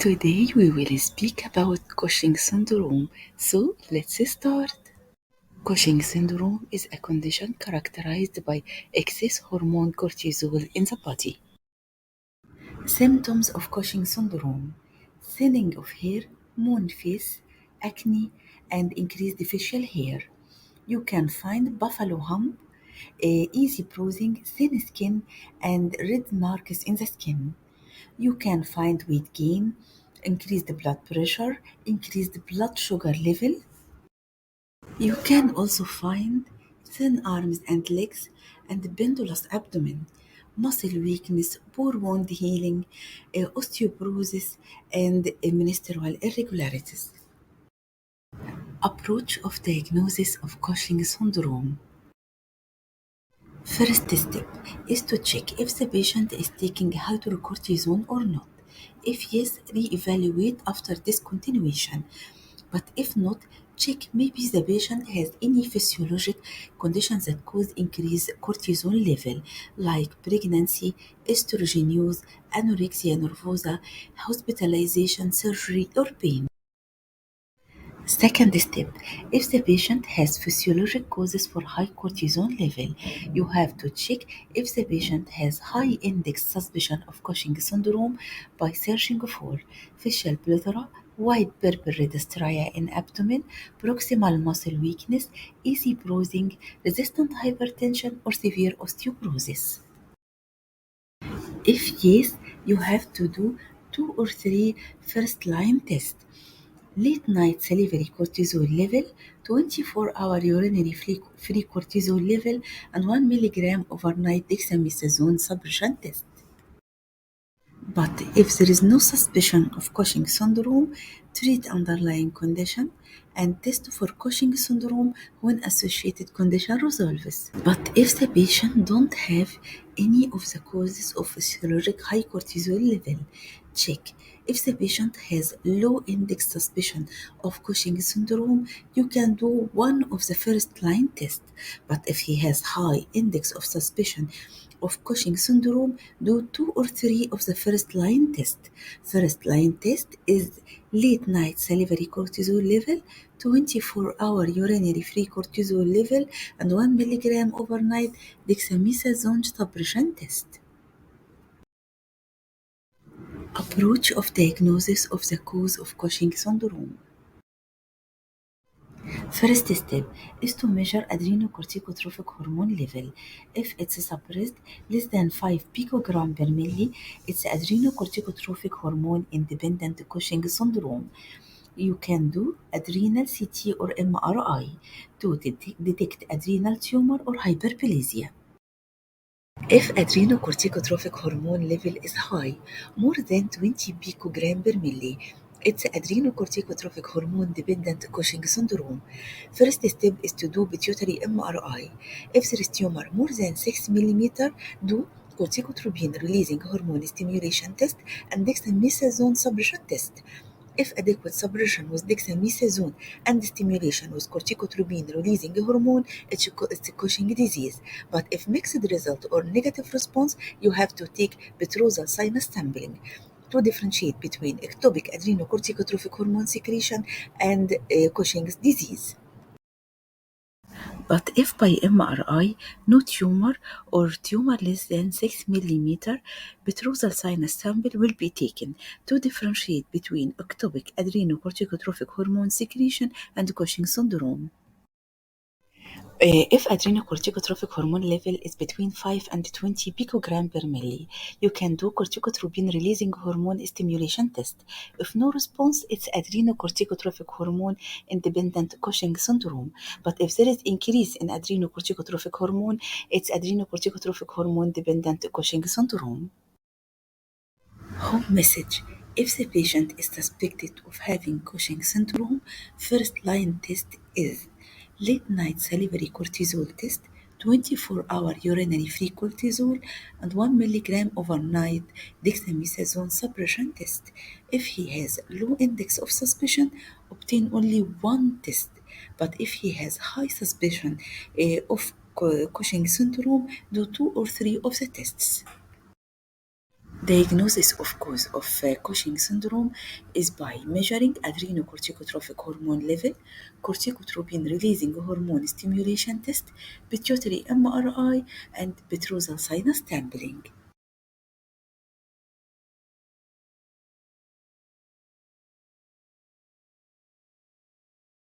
Today we will speak about Cushing syndrome. So let's start. Cushing syndrome is a condition characterized by excess hormone cortisol in the body. Symptoms of Cushing syndrome: thinning of hair, moon face, acne, and increased facial hair. You can find buffalo hump, easy bruising, thin skin, and red marks in the skin. You can find weight gain, increased blood pressure, increased blood sugar level. You can also find thin arms and legs and pendulous abdomen, muscle weakness, poor wound healing, osteoporosis, and menstrual irregularities. Approach of diagnosis of Cushing syndrome. First step is to check if the patient is taking hydrocortisone or not. If yes, re-evaluate after discontinuation. But if not, check maybe the patient has any physiologic conditions that cause increased cortisol level, like pregnancy, estrogen use, anorexia nervosa, hospitalization, surgery, or pain. Second step, if the patient has physiologic causes for high cortisol level, you have to check if the patient has high index suspicion of Cushing syndrome by searching for facial plethora, white purple red stria in abdomen, proximal muscle weakness, easy bruising, resistant hypertension, or severe osteoporosis. If yes, you have to do 2 or 3 first line tests: late night salivary cortisol level, 24-hour urinary free cortisol level, and 1 milligram overnight dexamethasone suppression test. But if there is no suspicion of Cushing syndrome, treat underlying condition and test for Cushing syndrome when associated condition resolves. But if the patient don't have any of the causes of physiologic high cortisol level, check. If the patient has low index suspicion of Cushing syndrome, you can do one of the first line tests. But if he has high index of suspicion of Cushing syndrome, do 2 or 3 of the first line test. First line test is late night salivary cortisol level, 24-hour urinary free cortisol level, and 1 milligram overnight dexamethasone suppression test. Approach of diagnosis of the cause of Cushing syndrome. First step is to measure adrenocorticotropic hormone level. If it's suppressed less than 5 picogram per milli, it's adrenocorticotropic hormone independent Cushing syndrome. You can do adrenal CT or MRI to detect adrenal tumor or hyperplasia. If adrenocorticotropic hormone level is high, more than 20 picogram per milli, it's adrenocorticotropic hormone dependent Cushing syndrome. First step is to do pituitary MRI. If there is tumor more than 6 millimeter, do corticotropin releasing hormone stimulation test and dexamethasone suppression test. If adequate suppression with dexamethasone and stimulation with corticotropin releasing hormone, it's a Cushing disease. But if mixed result or negative response, you have to take petrosal sinus sampling to differentiate between ectopic adrenocorticotropic hormone secretion and Cushing's disease. But if by MRI no tumor or tumor less than 6 millimeter, petrosal sinus sample will be taken to differentiate between ectopic adrenocorticotropic hormone secretion and Cushing syndrome. If adrenocorticotropic hormone level is between 5 and 20 picogram per milli, you can do corticotropin releasing hormone stimulation test. If no response, it's adrenocorticotropic hormone independent Cushing syndrome. But if there is increase in adrenocorticotropic hormone, it's adrenocorticotropic hormone dependent Cushing syndrome. Home message: if the patient is suspected of having Cushing syndrome, first line test is late night salivary cortisol test, 24-hour urinary free cortisol, and 1 milligram overnight dexamethasone suppression test. If he has low index of suspicion, obtain only one test. But if he has high suspicion of Cushing syndrome, do 2 or 3 of the tests. Diagnosis of cause of Cushing syndrome is by measuring adrenocorticotropic hormone level, corticotropin releasing hormone stimulation test, pituitary MRI, and petrosal sinus sampling.